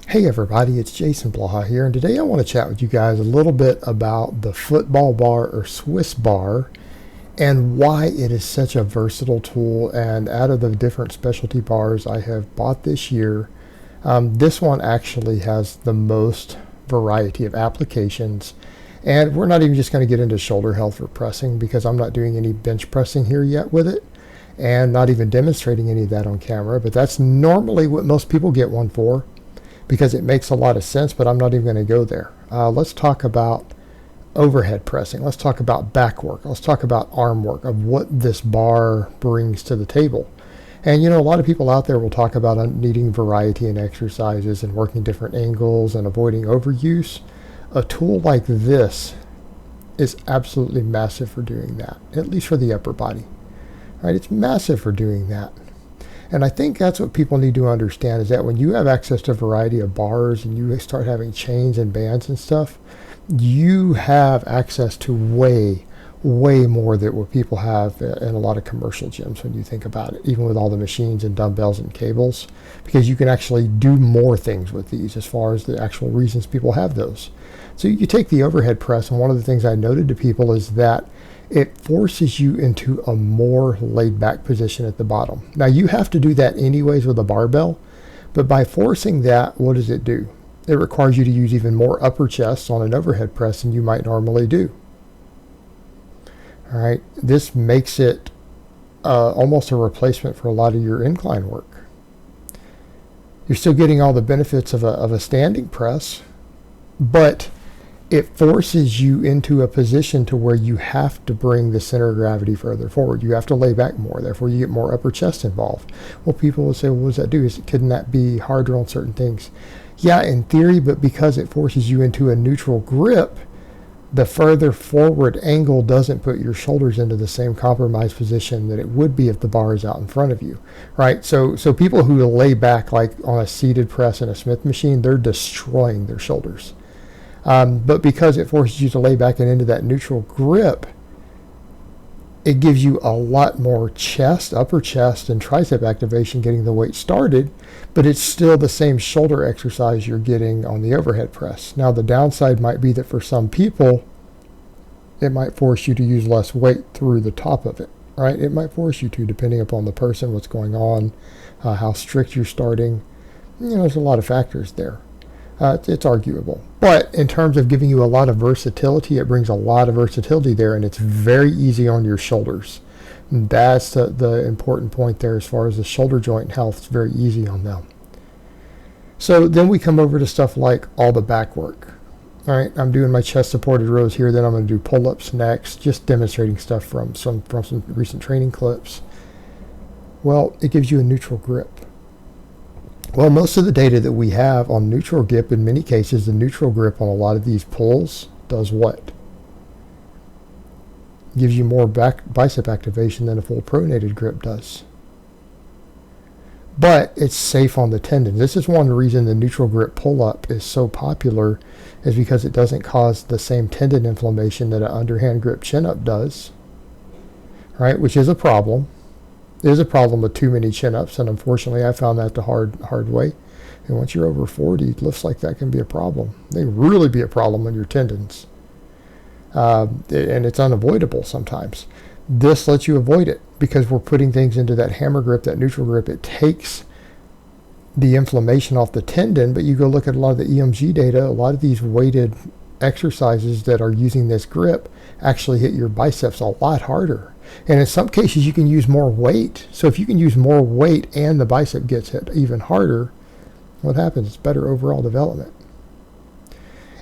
Hey everybody, it's Jason Blaha here, and today I want to chat with you guys a little bit about the football bar or Swiss bar and why it is such a versatile tool. And out of the different specialty bars I have bought this year, this one actually has the most variety of applications. And we're not even just going to get into shoulder health for pressing because I'm not doing any bench pressing here yet with it and not even demonstrating any of that on camera, but that's normally what most people get one for because it makes a lot of sense, but I'm not even going to go there. Let's talk about overhead pressing. Let's talk about back work. Let's talk about arm work of what this bar brings to the table. And you know, a lot of people out there will talk about needing variety in exercises and working different angles and avoiding overuse. A tool like this is absolutely massive for doing that, at least for the upper body. Right? It's massive for doing that. And I think that's what people need to understand is that when you have access to a variety of bars and you start having chains and bands and stuff, you have access to way more than what people have in a lot of commercial gyms when you think about it, even with all the machines and dumbbells and cables, because you can actually do more things with these as far as the actual reasons people have those. So you take the overhead press, and one of the things I noted to people is that it forces you into a more laid back position at the bottom. Now you have to do that anyways with a barbell, but by forcing that, what does it do? It requires you to use even more upper chest on an overhead press than you might normally do. All right, this makes it almost a replacement for a lot of your incline work. You're still getting all the benefits of a standing press, but it forces you into a position to where you have to bring the center of gravity further forward. You have to lay back more. Therefore, you get more upper chest involved. Well, people will say, well, what does that do? Couldn't that be harder on certain things? Yeah, in theory, but because it forces you into a neutral grip, the further forward angle doesn't put your shoulders into the same compromised position that it would be if the bar is out in front of you, right? So people who lay back like on a seated press in a Smith machine, they're destroying their shoulders. But because it forces you to lay back and into that neutral grip, it gives you a lot more chest, upper chest, and tricep activation getting the weight started, but it's still the same shoulder exercise you're getting on the overhead press. Now, the downside might be that for some people, it might force you to use less weight through the top of it, right? It might force you to, depending upon the person, what's going on, how strict you're starting. You know, there's a lot of factors there. It's arguable. But in terms of giving you a lot of versatility, it brings a lot of versatility there, and it's very easy on your shoulders. And that's the important point there as far as the shoulder joint health. It's very easy on them. So then we come over to stuff like all the back work. All right, I'm doing my chest supported rows here. Then I'm going to do pull-ups next, just demonstrating stuff from some recent training clips. Well, it gives you a neutral grip. Well, most of the data that we have on neutral grip, in many cases, the neutral grip on a lot of these pulls does what? Gives you more bicep activation than a full pronated grip does. But it's safe on the tendon. This is one reason the neutral grip pull-up is so popular, is because it doesn't cause the same tendon inflammation that an underhand grip chin-up does, right? Which is a problem. There's a problem with too many chin-ups, and unfortunately I found that the hard way. And once you're over 40, lifts like that can be a problem. They can really be a problem on your tendons. And it's unavoidable sometimes. This lets you avoid it because we're putting things into that hammer grip, that neutral grip. It takes the inflammation off the tendon, but you go look at a lot of the EMG data, a lot of these weighted exercises that are using this grip actually hit your biceps a lot harder. And in some cases, you can use more weight. So if you can use more weight and the bicep gets hit even harder, what happens? It's better overall development.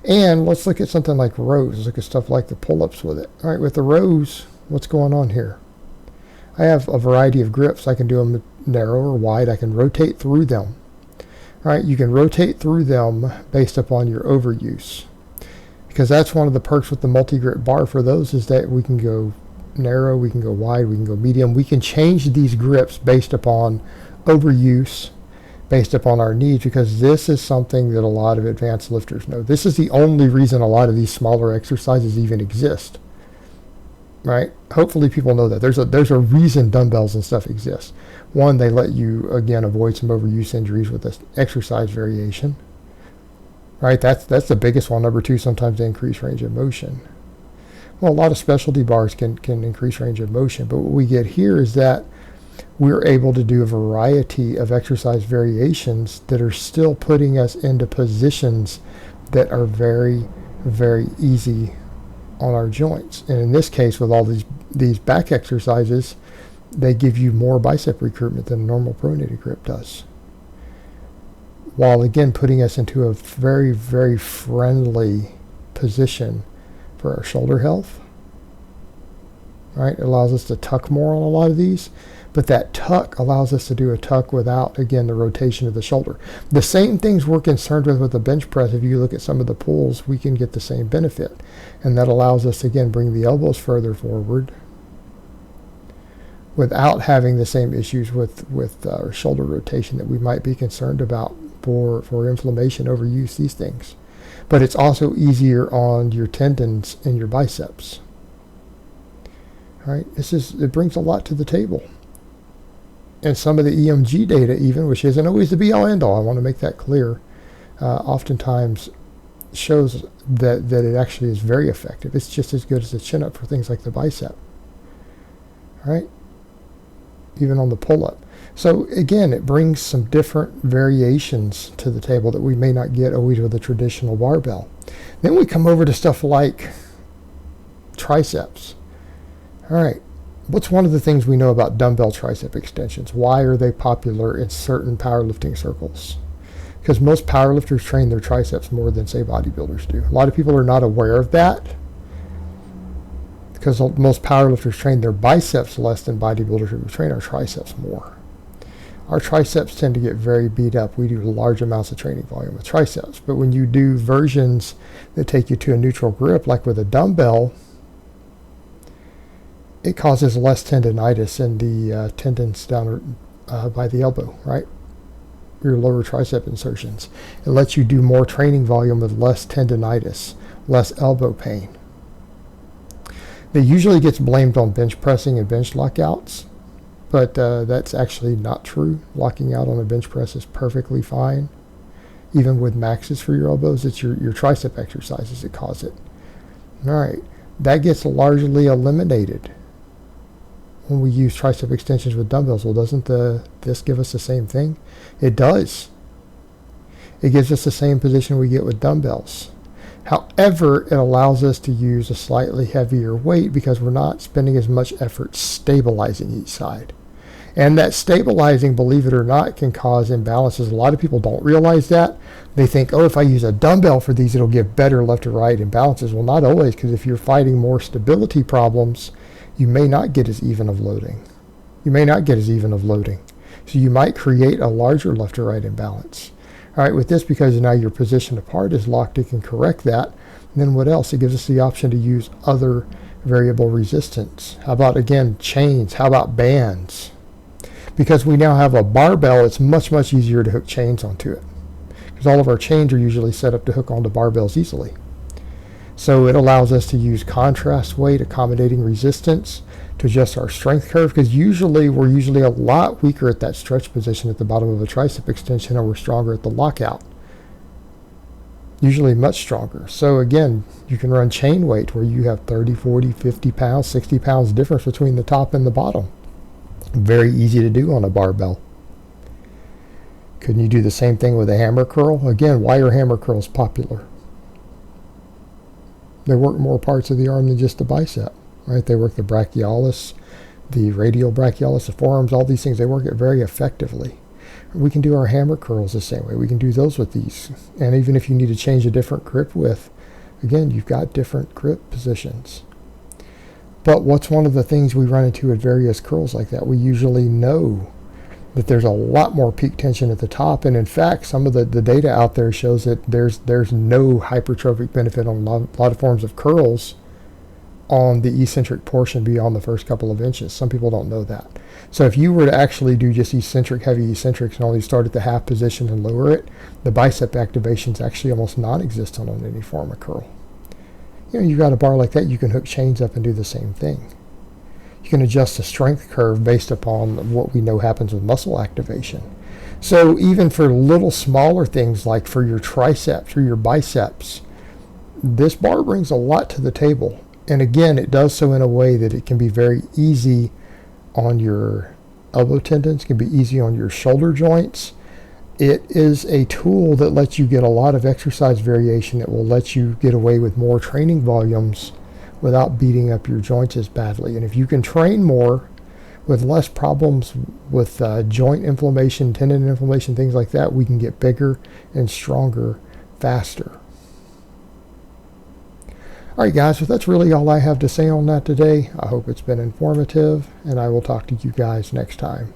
And let's look at something like rows. Let's look at stuff like the pull-ups with it. All right, with the rows, what's going on here? I have a variety of grips. I can do them narrow or wide. I can rotate through them. All right, you can rotate through them based upon your overuse. Because that's one of the perks with the multi-grip bar for those is that we can go narrow, we can go wide, we can go medium. We can change these grips based upon overuse, based upon our needs, because this is something that a lot of advanced lifters know. This is the only reason a lot of these smaller exercises even exist, right? Hopefully people know that. There's a reason dumbbells and stuff exist. One, they let you, again, avoid some overuse injuries with this exercise variation. right? That's the biggest one. Number two, sometimes they increase range of motion. Well, a lot of specialty bars can increase range of motion, but what we get here is that we're able to do a variety of exercise variations that are still putting us into positions that are very, very easy on our joints. And in this case, with all these back exercises, they give you more bicep recruitment than a normal pronated grip does, while again putting us into a very, very friendly position for our shoulder health. Right? It allows us to tuck more on a lot of these, but that tuck allows us to do a tuck without, again, the rotation of the shoulder. The same things we're concerned with the bench press. If you look at some of the pulls, we can get the same benefit, and that allows us, again, bring the elbows further forward without having the same issues with shoulder rotation that we might be concerned about for inflammation, overuse, these things. But it's also easier on your tendons and your biceps. Right? It brings a lot to the table. And some of the EMG data even, which isn't always the be-all end-all, I want to make that clear, oftentimes shows that it actually is very effective. It's just as good as a chin-up for things like the bicep. Right? Even on the pull-up. So again, it brings some different variations to the table that we may not get always with a traditional barbell. Then we come over to stuff like triceps. All right, what's one of the things we know about dumbbell tricep extensions? Why are they popular in certain powerlifting circles? Because most powerlifters train their triceps more than, say, bodybuilders do. A lot of people are not aware of that, because most powerlifters train their biceps less than bodybuilders who train our triceps more. Our triceps tend to get very beat up. We do large amounts of training volume with triceps. But when you do versions that take you to a neutral grip, like with a dumbbell, it causes less tendonitis in the tendons down by the elbow, right? Your lower tricep insertions. It lets you do more training volume with less tendonitis, less elbow pain. That usually gets blamed on bench pressing and bench lockouts, but that's actually not true. Locking out on a bench press is perfectly fine. Even with maxes for your elbows, it's your tricep exercises that cause it. All right, that gets largely eliminated when we use tricep extensions with dumbbells. Well, doesn't this give us the same thing? It does. It gives us the same position we get with dumbbells. However, it allows us to use a slightly heavier weight because we're not spending as much effort stabilizing each side. And that stabilizing, believe it or not, can cause imbalances. A lot of people don't realize that. They think, oh, if I use a dumbbell for these, it'll give better left to right imbalances. Well, not always, because if you're fighting more stability problems, you may not get as even of loading. So you might create a larger left to right imbalance. All right, with this, because now your position apart is locked, it can correct that. And then what else? It gives us the option to use other variable resistance. How about, again, chains? How about bands? Because we now have a barbell, it's much, much easier to hook chains onto it, because all of our chains are usually set up to hook onto barbells easily. So it allows us to use contrast weight, accommodating resistance, to adjust our strength curve, because we're usually a lot weaker at that stretch position at the bottom of a tricep extension, and we're stronger at the lockout. Usually much stronger. So again, you can run chain weight where you have 30, 40, 50 pounds, 60 pounds difference between the top and the bottom. Very easy to do on a barbell. Couldn't you do the same thing with a hammer curl? Again, why are hammer curls popular? They work more parts of the arm than just the bicep, right? They work the brachialis, the radial brachialis, the forearms, all these things. They work it very effectively. We can do our hammer curls the same way. We can do those with these. And even if you need to change a different grip width, again, you've got different grip positions. But what's one of the things we run into at various curls like that? We usually know that there's a lot more peak tension at the top, and in fact, some of the data out there shows that there's no hypertrophic benefit on a lot of forms of curls on the eccentric portion beyond the first couple of inches. Some people don't know that. So if you were to actually do just heavy eccentrics and only start at the half position and lower it, the bicep activation is actually almost non-existent on any form of curl. You've got a bar like that, you can hook chains up and do the same thing. You can adjust the strength curve based upon what we know happens with muscle activation. So even for little smaller things like for your triceps or your biceps, this bar brings a lot to the table. And again, it does so in a way that it can be very easy on your elbow tendons, can be easy on your shoulder joints. It is a tool that lets you get a lot of exercise variation. It will let you get away with more training volumes without beating up your joints as badly. And if you can train more with less problems with joint inflammation, tendon inflammation, things like that, we can get bigger and stronger faster. All right, guys, so that's really all I have to say on that today. I hope it's been informative, and I will talk to you guys next time.